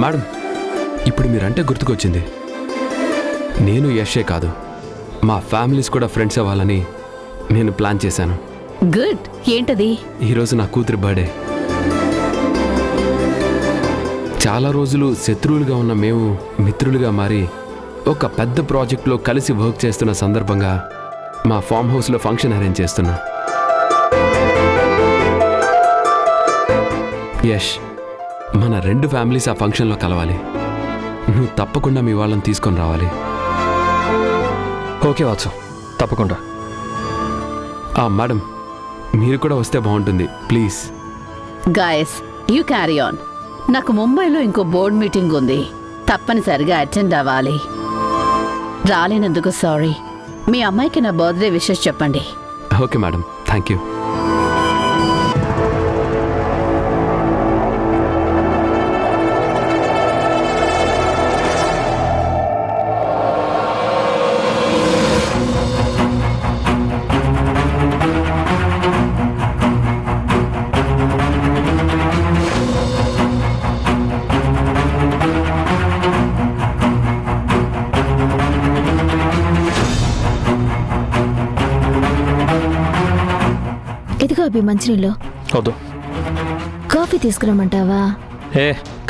Madam, ఇప్పుడు మీరంటే గుర్తుకొచ్చింది. నేను యషే కాదు, మా ఫ్యామిలీస్ కూడా ఫ్రెండ్స్ అవ్వాలని నేను ప్లాన్ చేశాను. గుడ్. ఏంటది? ఈరోజు నా కూతురి బర్త్డే. చాలా రోజులు శత్రువులుగా ఉన్న మేము మిత్రులుగా మారి ఒక పెద్ద ప్రాజెక్ట్లో కలిసి వర్క్ చేస్తున్న సందర్భంగా మా ఫామ్ హౌస్లో ఫంక్షన్ అరేంజ్ చేస్తున్నా. యష్, మన 2 ఫ్యామిలీస్ ఆ ఫంక్షన్లో కలవాలి. నువ్వు తప్పకుండా మీ వాళ్ళని తీసుకొని రావాలి. ఓకే వాత్స, తప్పకుండా. మేడం, మీరు కూడా వస్తే బాగుంటుంది, please. Guys, you carry on. నాకు ముంబైలో ఇంకో బోర్డ్ మీటింగ్ ఉంది, తప్పనిసరిగా అటెండ్ అవ్వాలి. రాలేనందుకు సారీ. మీ అమ్మాయికి నా బర్త్డే విషెస్ చెప్పండి. Okay madam, thank you. ఇదిగో అభి, మంచినీళ్ళు. వద్దు. కాఫీ తీసుకురమ్మంటావా?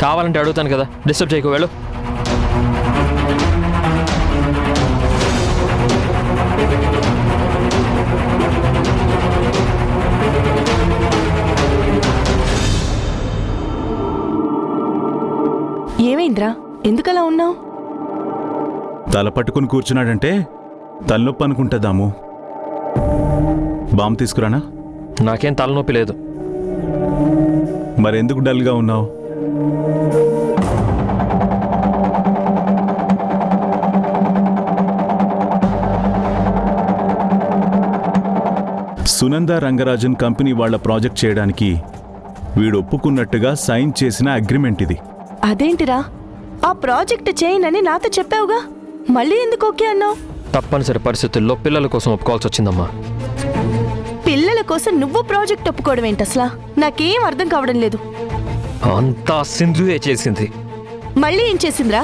కావాలంటే అడుగుతాను కదా, డిస్టర్బ్ చేయకు, వెళ్ళు. ఏమైందిరా, ఎందుకలా ఉన్నావు? తల పట్టుకుని కూర్చున్నాడంటే తలనొప్పి అనుకుంటుందాము. బామ్ తీసుకురానా? నాకేం తలనొప్పి లేదు. మరెందుకు డల్గా ఉన్నావు? సునంద రంగరాజన్ కంపెనీ వాళ్ళ ప్రాజెక్ట్ చేయడానికి వీడు ఒప్పుకున్నట్టుగా సైన్ చేసిన అగ్రిమెంట్ ఇది. అదేంటిరా, ఆ ప్రాజెక్ట్ చేయనని నాతో చెప్పావుగా, మళ్ళీ ఎందుకు ఓకే అన్నావు? తప్పనిసరి పరిస్థితుల్లో పిల్లల కోసం ఒప్పుకోవాల్సి వచ్చిందమ్మా. పిల్లల కోసం నువ్వు ప్రాజెక్ట్ ఒప్పుకోవడం ఏంటి అసలా? నాకేం అర్థం కావడం లేదు. అంతా సింధువే చేసింది. మళ్ళీ ఏం చేసిందిరా?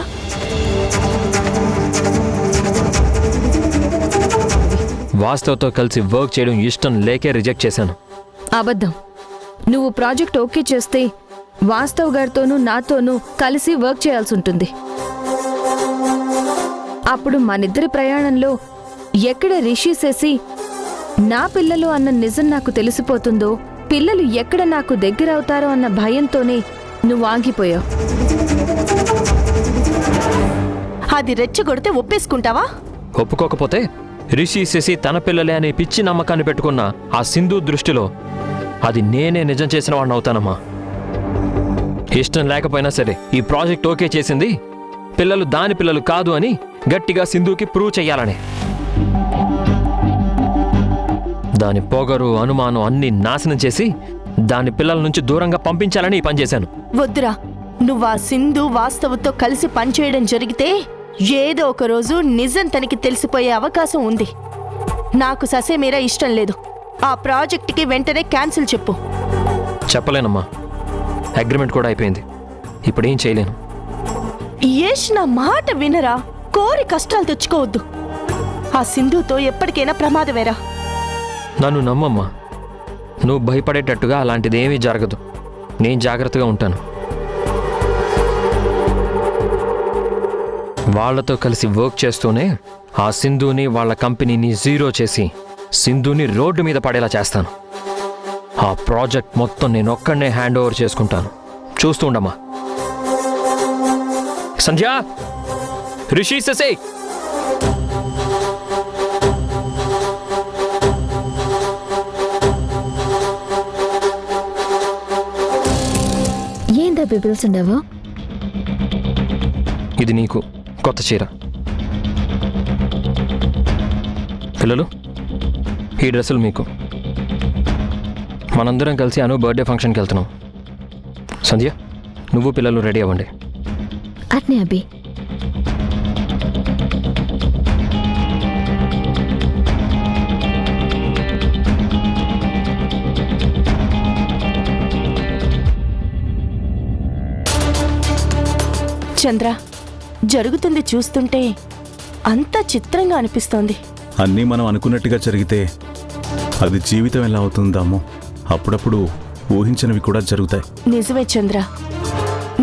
వాస్తవతో కలిసి వర్క్ చేయడం ఇష్టం లేకే రిజెక్ట్ చేశాను. అబద్ధం. నువ్వు ప్రాజెక్ట్ ఓకే చేస్తే వాస్తవ్ గారితోనూ నాతోనూ కలిసి వర్క్ చేయాల్సి ఉంటుంది. అప్పుడు మనిద్దరి ప్రయాణంలో ఎక్కడ రిషి చేసి నా పిల్లలు అన్న నిజం నాకు తెలిసిపోతుందో, పిల్లలు ఎక్కడ నాకు దగ్గరవుతారో అన్న భయంతోనే నువ్వు ఆగిపోయావు. అది రెచ్చగొడితే ఒప్పేసుకుంటావా? ఒప్పుకోకపోతే రిషి శశి తన పిల్లలే అనే పిచ్చి నమ్మకాన్ని పెట్టుకున్న ఆ సింధు దృష్టిలో అది నేనే నిజం చేసిన వాడిని అవుతానమ్మా. ఇష్టం లేకపోయినా సరే ఈ ప్రాజెక్ట్ ఓకే చేసింది పిల్లలు దాని పిల్లలు కాదు అని గట్టిగా సింధుకి ప్రూవ్ చెయ్యాలని. దాని పొగరు, అనుమానం అన్ని నాశనం చేసి దాని పిల్లల నుంచి దూరంగా పంపించాలని ఈ పని చేశాను. వద్దురా, నువ్వు ఆ సింధు వాస్తవుతో కలిసి పనిచేయడం జరిగితే ఏదో ఒక రోజు నిజం తనకి తెలిసిపోయే అవకాశం ఉంది. నాకు ససేమీరా ఇష్టం లేదు. ఆ ప్రాజెక్ట్కి వెంటనే క్యాన్సిల్ చెప్పు. చెప్పలేనమ్మా, అగ్రిమెంట్ కూడా అయిపోయింది. ఇప్పుడేం చేయలేను. యష్, నా మాట వినరా, కోరి కష్టాలు తెచ్చుకోవద్దు. ఆ సింధుతో ఎప్పటికైనా ప్రమాదమేరా. నన్ను నమ్మమ్మా, నువ్వు భయపడేటట్టుగా అలాంటిది ఏమీ జరగదు. నేను జాగ్రత్తగా ఉంటాను. వాళ్లతో కలిసి వర్క్ చేస్తూనే ఆ సింధుని వాళ్ళ కంపెనీని జీరో చేసి సింధుని రోడ్డు మీద పడేలా చేస్తాను. ఆ ప్రాజెక్ట్ మొత్తం నేను ఒక్కడనే హ్యాండ్ ఓవర్ చేసుకుంటాను. చూస్తూ ఉండమ్మా. సంధ్య, రిషి శశి, ఏందా పిపిల్స్ ఉండవు? ఇది నీకు కొత్త చీర. పిల్లలు, ఈ డ్రెస్సులు మీకు. మనందరం కలిసి అను బర్త్డే ఫంక్షన్కి వెళ్తున్నాం. సంధ్య, నువ్వు పిల్లలు రెడీ అవ్వండి. అట్నే అభి. చంద్ర, జరుగుతుంది చూస్తుంటే అంతా చిత్రంగా అనిపిస్తోంది. అన్నీ మనం అనుకున్నట్టుగా జరిగితే అది జీవితం ఎలా అవుతుందామో అప్పుడప్పుడు ఊహించనివి కూడా జరుగుతాయి. నిజమే చంద్ర,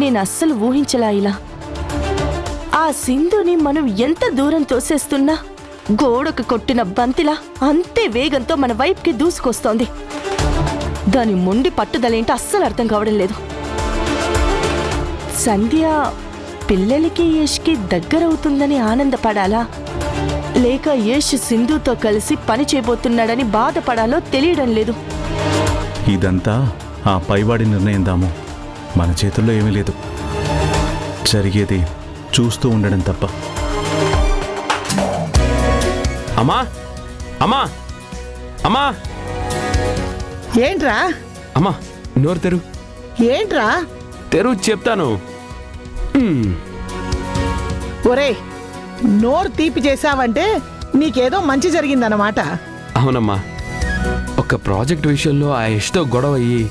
నేను అస్సలు ఊహించలా ఇలా. ఆ సింధుని మనం ఎంత దూరం తోసేస్తున్నా గోడకు కొట్టిన బంతిలా అంతే వేగంతో మన వైపుకి దూసుకొస్తోంది. దాని మొండి పట్టుదలేంటో అస్సలు అర్థం కావడం లేదు. సంధ్య పిల్లలకి యష్కి దగ్గరవుతుందని ఆనందపడాలా, లేక యష్ సింధుతో కలిసి పని చేయబోతున్నాడని బాధపడాలో తెలియడం లేదు. ఇదంతా ఆ పైవాడి నిర్ణయం దాము. మన చేతుల్లో ఏమీ లేదు. జరిగేది చూస్తూ ఉండడం తప్ప. అమ్మా అమ్మా అమ్మా ఏంట్రా అమ్మా, నోరు తెరు. ఏంట్రా తెరు చెప్తాను. ఒరే, నోరు తీపి చేశావంటే నీకేదో మంచి జరిగిందన్నమాట. అవునమ్మా, ఒక ప్రాజెక్ట్ విషయంలో ఆ యష్తో గొడవ అయ్యి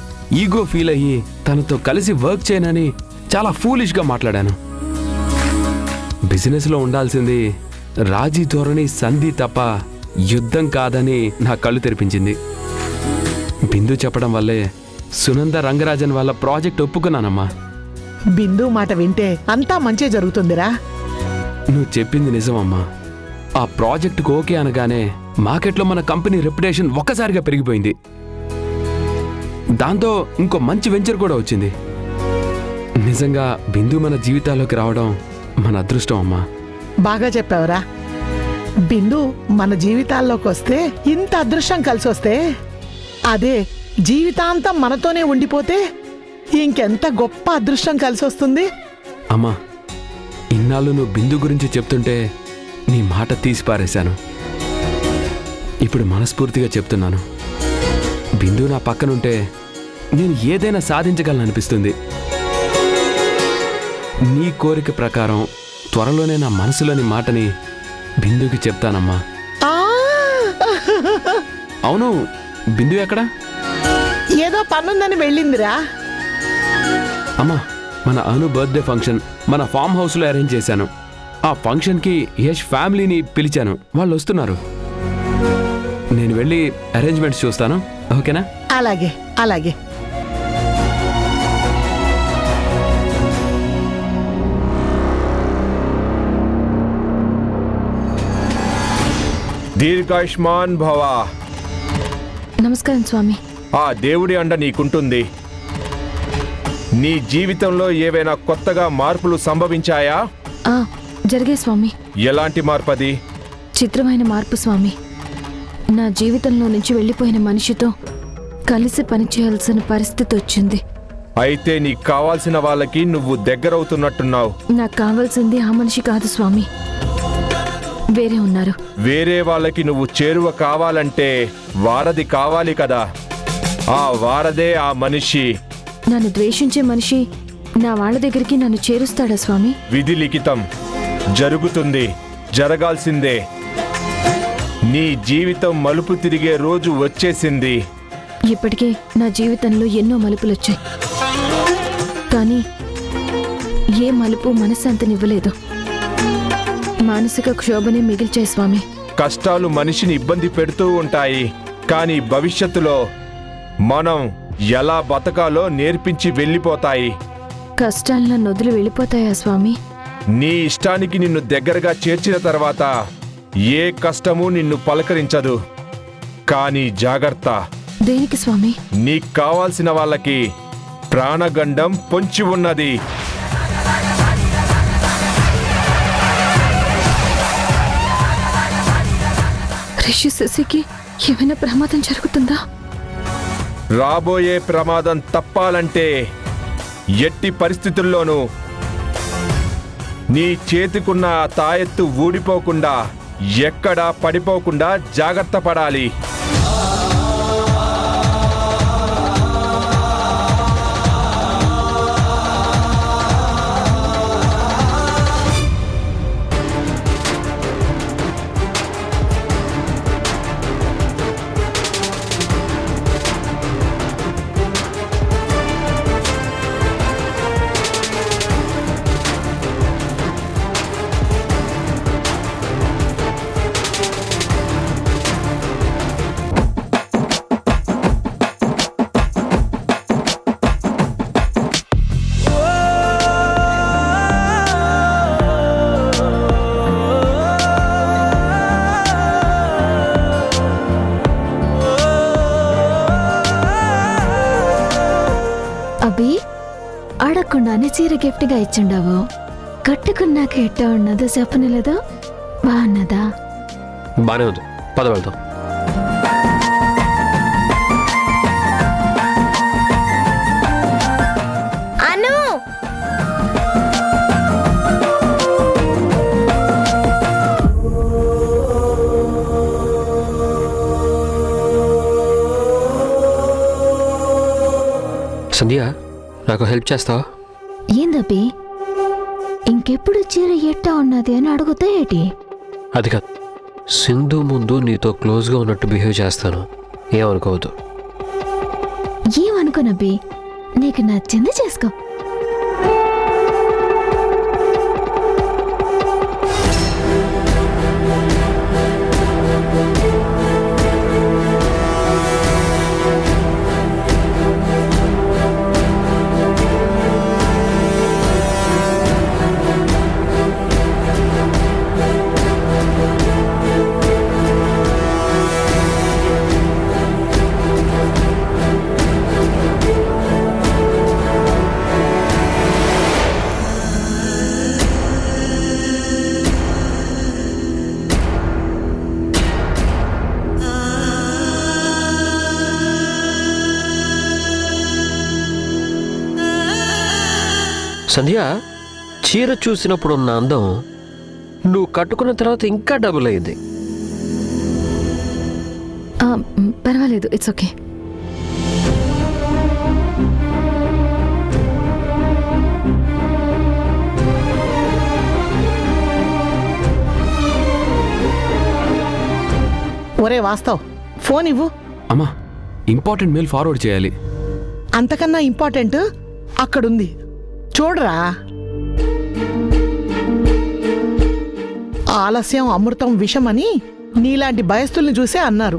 ఈగో ఫీల్ అయ్యి తనతో కలిసి వర్క్ చేయనని చాలా ఫూలిష్గా మాట్లాడాను. బిజినెస్లో ఉండాల్సింది రాజీ ధోరణి సంధి తప్ప యుద్ధం కాదని నా కళ్ళు తెరిపించింది. బిందు చెప్పడం వల్లే సునంద రంగరాజన్ వాళ్ళ ప్రాజెక్ట్ ఒప్పుకున్నానమ్మా. బిందు మాట వింటే అంతా మంచి జరుగుతుందిరా. నువ్వు చెప్పింది నిజమమ్మా. ఆ ప్రాజెక్టుకు ఓకే అనగానే మార్కెట్లో మన కంపెనీ రెప్యుటేషన్ ఒక్కసారిగా పెరిగిపోయింది. దాంతో ఇంకో మంచి వెంచర్ కూడా వచ్చింది. నిజంగా బిందు మన జీవితాల్లోకి రావడం మన అదృష్టం అమ్మా. బాగా చెప్పావురా. బిందు మన జీవితాల్లోకి వస్తే, ఇంత అదృష్టం కలిసి వస్తే, అదే జీవితాంతం మనతోనే ఉండిపోతే ఇంకెంత గొప్ప అదృష్టం కలిసి వస్తుంది. అమ్మా, ఇన్నాళ్ళు నువ్వు బిందు గురించి చెప్తుంటే నీ మాట తీసి పారేశాను. ఇప్పుడు మనస్ఫూర్తిగా చెప్తున్నాను, బిందు నా పక్కనుంటే నేను ఏదైనా సాధించగలననిపిస్తుంది. నీ కోరిక ప్రకారం త్వరలోనే నా మనసులోని మాటని బిందుకి చెప్తానమ్మా. ఆ! అవును, బిందు ఎక్కడా? ఏదో పనుందని వెళ్ళిందిరా. అమ్మా, మన అను బర్త్డే ఫంక్షన్ మన ఫామ్ హౌస్లో అరేంజ్ చేశాను. ఆ ఫంక్షన్కి యష్ ఫ్యామిలీని పిలిచాను, వాళ్ళు వస్తున్నారు. నేను వెళ్ళి అరేంజ్మెంట్స్ చూస్తాను, ఓకేనా? అలాగే అలాగే. దీర్ఘాయుష్మాన్ భవ. నమస్కారం స్వామి. ఆ దేవుడి అండ నీకుంటుంది. నీ జీవితంలో ఏవైనా కొత్తగా మార్పులు సంభవించాయా? జరిగే స్వామి. ఎలాంటి మార్పది? చిత్రమైన మార్పు స్వామి. నా జీవితంలో నుంచి వెళ్ళిపోయిన మనిషితో కలిసి పనిచేయాల్సిన పరిస్థితి వచ్చింది. అయితే నీకు కావాల్సిన వాళ్ళకి నువ్వు దగ్గరవుతున్నట్టున్నావు. నాకు కావాల్సింది ఆ మనిషి కాదు స్వామి, వేరే ఉన్నారు. వేరే వాళ్ళకి నువ్వు చేరువ కావాలంటే వారధి కావాలి కదా. ఆ వారదే ఆ మనిషి. నన్ను ద్వేషించే మనిషి నా వాళ్ళ దగ్గరికి నన్ను చేరుస్తాడా స్వామి? విధి లిఖితం జరుగుతుంది, జరగాల్సిందే. నీ జీవితం మలుపు తిరిగే రోజు వచ్చేసింది. ఇప్పటికే నా జీవితంలో ఎన్నో మలుపులొచ్చాయి, కానీ ఏ మలుపు మనశ్శాంతినివ్వలేదు. మానసిక క్షోభనే మిగిల్చాయి స్వామి. కష్టాలు మనిషిని ఇబ్బంది పెడుతూ ఉంటాయి, కానీ భవిష్యత్తులో మనం ఎలా బతకాలో నేర్పించి వెళ్ళిపోతాయి. కష్టాలు నన్ను వదిలి వెళ్ళిపోతాయా స్వామి? నీ ఇష్టానికి నిన్ను దగ్గరగా చేర్చిన తర్వాత ఏ కష్టమూ నిన్ను పలకరించదు. కానీ జాగ్రత్త. దేనికి స్వామి? నీకు కావాల్సిన వాళ్ళకి ప్రాణగండం పొంచి ఉన్నది. రిషి శశికి ఏమైనా ప్రమాదం జరుగుతుందా? రాబోయే ప్రమాదం తప్పాలంటే ఎట్టి పరిస్థితుల్లోనూ నీ చేతికున్న ఆ తాయెత్తు ఊడిపోకుండా, ఎక్కడా పడిపోకుండా జాగ్రత్త పడాలి. అభి అడగకుండానే చీర గిఫ్ట్గా ఇచ్చిండావు. కట్టుకున్నాక ఎట్టా ఉన్నదో చెప్పనలేదా? బాగున్నదా? బానే ఉంది, పద వెళ్దాం. అను సంధ్య, నాకు హెల్ప్ చేస్తావా? ఏందబ్బి ఇంకెప్పుడు చీర ఎట్టా ఉన్నది అని అడుగుతా ఏటి? అది కాదు, సింధు ముందు నీతో క్లోజ్గా ఉన్నట్టు బిహేవ్ చేస్తాను, ఏమనుకోవద్దు. ఏమనుకోనబ్బి, నీకు నచ్చింది చేసుకో. సంధ్య, చీర చూసినప్పుడు ఉన్న అందం నువ్వు కట్టుకున్న తర్వాత ఇంకా డబుల్ అయింది. పర్వాలేదు, ఇట్స్ ఓకే. ఒరే వాస్తవ్, ఫోన్ ఇవ్వు. అమ్మా, ఇంపార్టెంట్ మెయిల్ ఫార్వర్డ్ చేయాలి. అంతకన్నా ఇంపార్టెంట్ అక్కడుంది, చూడరా. ఆలస్యం అమృతం విషం అని నీలాంటి భయస్థుల్ని చూసే అన్నారు.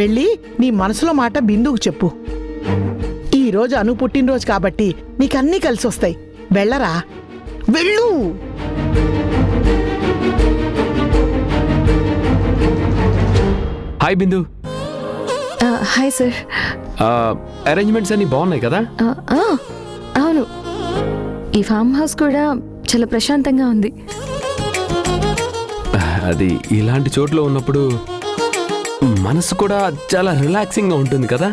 వెళ్ళి నీ మనసులో మాట బిందుకు చెప్పు. ఈరోజు అను పుట్టినరోజు కాబట్టి నీకన్నీ కలిసి వస్తాయి. వెళ్ళరా, వెళ్ళు. Hi Bindu. Hi sir. Arrangements అన్ని బాగున్నాయి కదా? అవును, ఈ ఫామ్ హౌస్ కూడా చాలా ప్రశాంతంగా ఉంది. అది ఇలాంటి చోట్ల ఉన్నప్పుడు మనసు కూడా చాలా రిలాక్సింగ్గా ఉంటుంది కదా.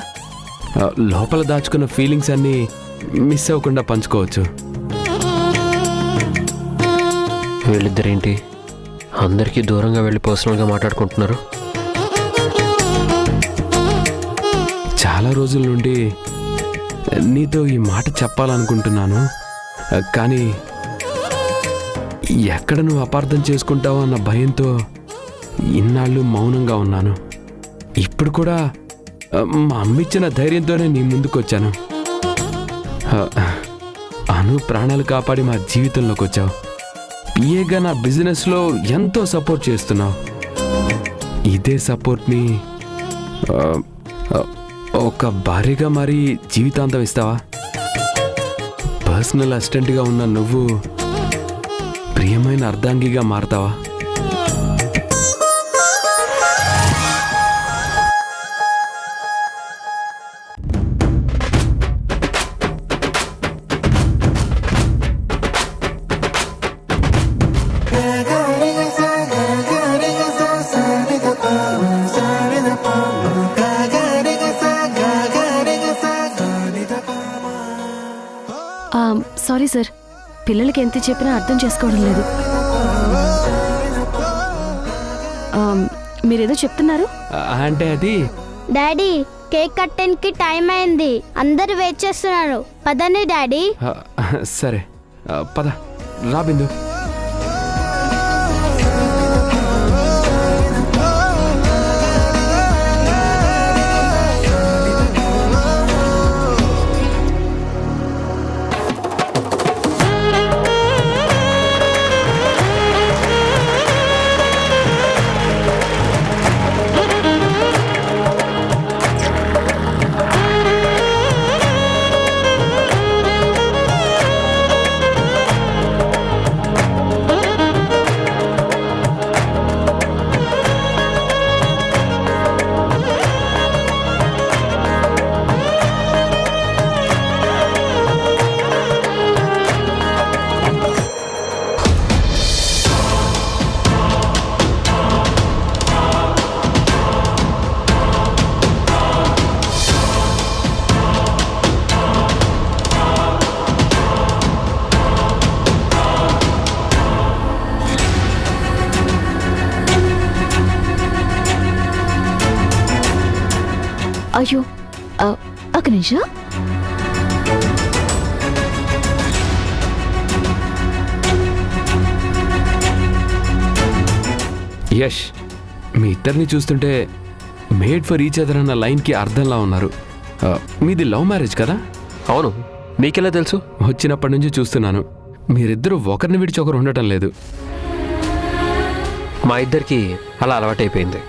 లోపల దాచుకున్న ఫీలింగ్స్ అన్నీ మిస్ అవ్వకుండా పంచుకోవచ్చు. వీళ్ళిద్దరేంటి అందరికీ దూరంగా వెళ్ళి పర్సనల్గా మాట్లాడుకుంటున్నారు? చాలా రోజుల నుండి నీతో ఈ మాట చెప్పాలనుకుంటున్నాను, కానీ ఎక్కడ నువ్వు అపార్థం చేసుకుంటావో అన్న భయంతో ఇన్నాళ్ళు మౌనంగా ఉన్నాను. ఇప్పుడు కూడా మా అమ్మిచ్చిన ధైర్యంతోనే నీ ముందుకు వచ్చాను. అను ప్రాణాలు కాపాడి మా జీవితంలోకి వచ్చావు. పిఏగా నా బిజినెస్లో ఎంతో సపోర్ట్ చేస్తున్నావు. ఇదే సపోర్ట్ని ఒక భార్యగా మరి జీవితాంతం ఇస్తావా? పర్సనల్ అసిస్టెంట్గా ఉన్న నువ్వు ప్రియమైన అర్ధాంగిగా మారతావా? సారీ సార్, పిల్లలకి ఎంత చెప్పినా అర్థం చేసుకోవడం లేదు. మీరేదో చెప్తున్నారు? అంటే అది డాడీ, కేక్ కట్టడానికి టైం అయింది, అందరు వెయిట్ చేస్తున్నారు, పదండి డాడీ. సరే పద, రా బిందు. అయ్యో ఒక నిమిషం. యష్, మీ ఇద్దరిని చూస్తుంటే మేడ్ ఫర్ ఈచ్ అదర్ అన్న లైన్కి అర్థంలా ఉన్నారు. మీది లవ్ మ్యారేజ్ కదా? అవును, మీకెలా తెలుసు? వచ్చినప్పటి నుంచి చూస్తున్నాను. మీరిద్దరూ ఒకరిని విడిచి ఒకరు ఉండటం లేదు. మా ఇద్దరికి అలా అలవాటైపోయింది.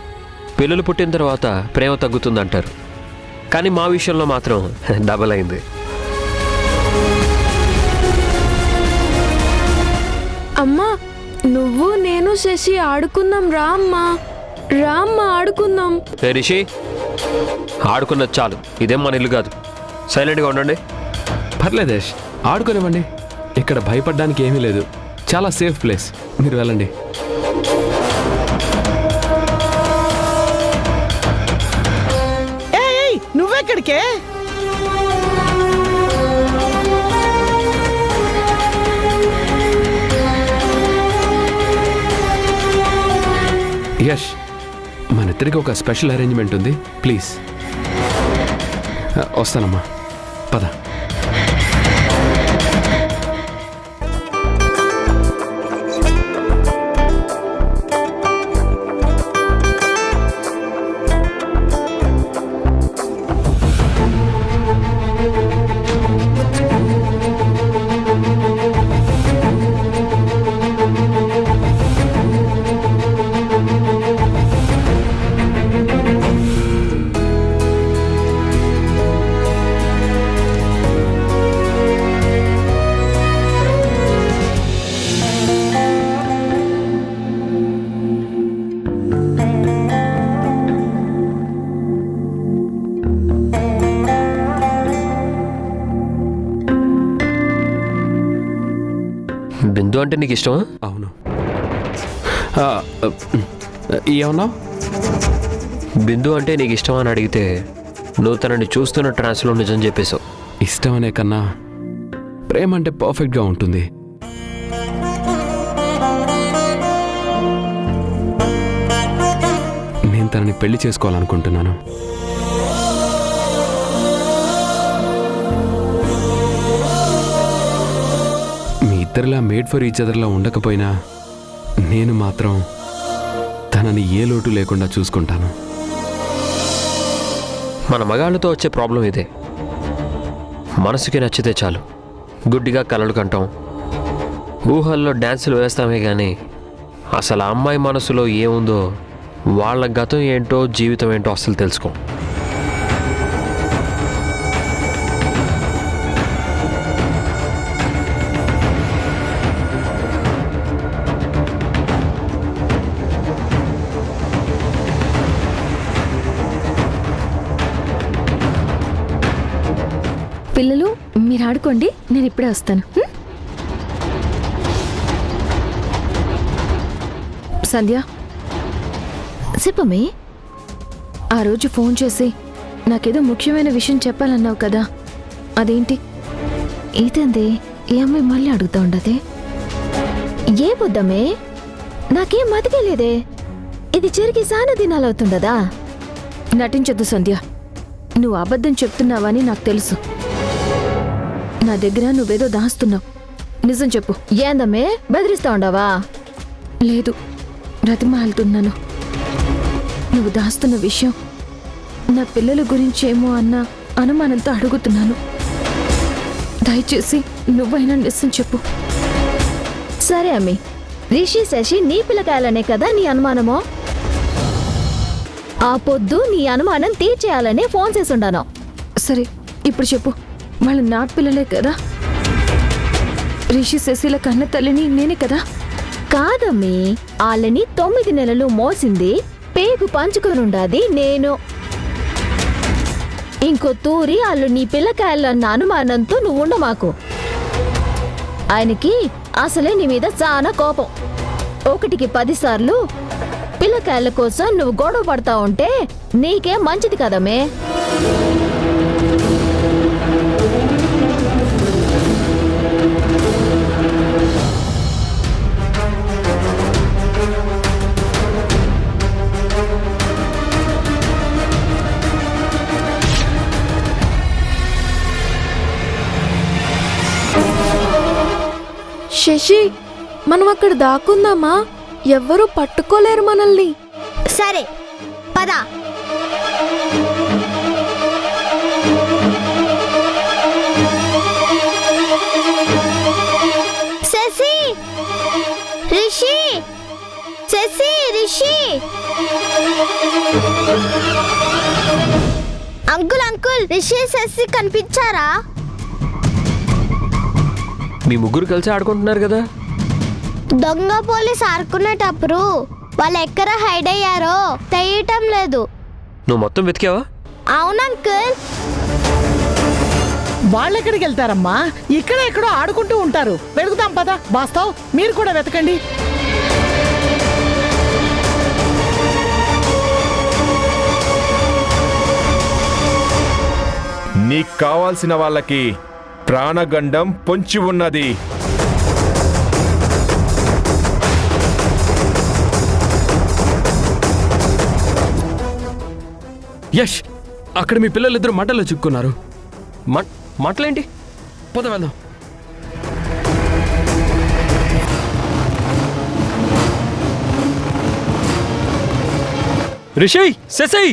పిల్లలు పుట్టిన తర్వాత ప్రేమ తగ్గుతుందంటారు, కానీ మా విషయంలో మాత్రం డబల్ అయింది. అమ్మా, నువ్వు నేను శశి ఆడుకుందాం రా అమ్మా. రా అమ్మా ఆడుకుందాం. ఏ రిషి, ఆడుకున్నది చాలు, ఇదేం మన ఇల్లు కాదు. సైలెంట్గా ఉండండి. పర్లేదు యష్, ఆడుకోనివ్వండి. ఇక్కడ భయపడడానికి ఏమీ లేదు. చాలా సేఫ్ ప్లేస్. మీరు వెళ్ళండి. ఏయ్ నువ్వెక్కడికే? యష్, మన ఇద్దరికి ఒక స్పెషల్ అరేంజ్మెంట్ ఉంది. ప్లీజ్. వస్తానమ్మా, పద. బిందు అంటే నీకు ఇష్టమా? అవును. ఏమన్నా? బిందు అంటే నీకు ఇష్టమా అని అడిగితే నువ్వు తనని చూస్తున్న ట్రాన్స్లో నిజం చెప్పేశావు. ఇష్టం అనే కన్నా ప్రేమ అంటే పర్ఫెక్ట్గా ఉంటుంది. నేను తనని పెళ్లి చేసుకోవాలనుకుంటున్నాను. మీ ఇద్దరిలా మేడ్ ఫర్ ఈచ్ అదర్లా ఉండకపోయినా నేను మాత్రం తనని ఏ లోటు లేకుండా చూసుకుంటాను. మన మగాళ్ళతో వచ్చే ప్రాబ్లం ఇదే. మనసుకి నచ్చితే చాలు, గుడ్డిగా కలలు కంటాం, ఊహల్లో డ్యాన్సులు వేస్తామే కానీ అసలు ఆ అమ్మాయి మనసులో ఏముందో, వాళ్ళ గతం ఏంటో జీవితం ఏంటో అసలు తెలుసుకో. పిల్లలు మీరు ఆడుకోండి, నేను ఇప్పుడే వస్తాను. సంధ్య, చెప్పమే. ఆ రోజు ఫోన్ చేసి నాకేదో ముఖ్యమైన విషయం చెప్పాలన్నావు కదా, అదేంటి? ఇదండి ఏ అమ్మాయి మళ్ళీ అడుగుతా ఉండదే? ఏ బుద్ధమే, నాకేం మతికేలేదే. ఇది చిరికి సాన దినాలవుతుండదా? నటించొద్దు సంధ్య, నువ్వు అబద్ధం చెప్తున్నావని నాకు తెలుసు. నా దగ్గర నువ్వేదో దాస్తున్నావు. నిజం చెప్పు. ఏందమ్మే, బెదిరిస్తా ఉండవా? లేదు, బ్రతిమాలుతున్నాను. నువ్వు దాస్తున్న విషయం నా పిల్లల గురించేమో అన్న అనుమానంతో అడుగుతున్నాను. దయచేసి నువ్వైనా నిజం చెప్పు. సరే అమ్మి, రిషి శశి నీ పిల్లకాయలనే కదా నీ అనుమానమో? ఆ పొద్దు నీ అనుమానం తీర్చేయాలనే ఫోన్ చేసుండాను. సరే ఇప్పుడు చెప్పు, వాళ్ళు నా పిల్లలే కదా? రిషి శశిల కన్న తల్లిని నేనే కదా? కాదమ్మి, వాళ్ళని 9 నెలలు మోసింది, పేగు పంచుకొనుండాది నేను. ఇంకో తూరి వాళ్ళు నీ పిల్లకాయలన్న అనుమానంతో నువ్వు ఉండ మాకు. ఆయనకి అసలే నీ మీద చాలా కోపం. 1కి 10 సార్లు పిల్లకాయల కోసం నువ్వు గొడవ పడతా ఉంటే నీకేం మంచిది కదమ్మే. శశి మనం అక్కడ దాక్కుందామా? ఎవ్వరూ పట్టుకోలేరు మనల్ని. సరే పద. శశి, రిషి, శశి, రిషి. అంకుల్ రిషి శశి కనిపించారా? మీ ముగ్గురు కలిసి ఆడుకుంటున్నారు కదా. దొంగ పోలీస్ ఆడుకునేటప్పుడు వాళ్ళు ఎక్కడ హైడ్ అయ్యారో తెలియటం లేదు. నువ్వు మొత్తం వెతికావా? అవును అంకుల్. వాళ్ళెక్కడికి వెళ్తారమ్మా? ఇక్కడ ఎక్కడో ఆడుకుంటూ ఉంటారు. వెతుకుతాం పదా. వాస్తవ్, మీరు కూడా వెతకండి. నీకు కావాల్సిన వాళ్ళకి ప్రాణగండం పొంచి ఉన్నది. యష్, అక్కడ మీ పిల్లలిద్దరూ మంటల్లో చిక్కున్నారు. మాటలేంటి? పద వెళ్దాం. రిషి, శశి,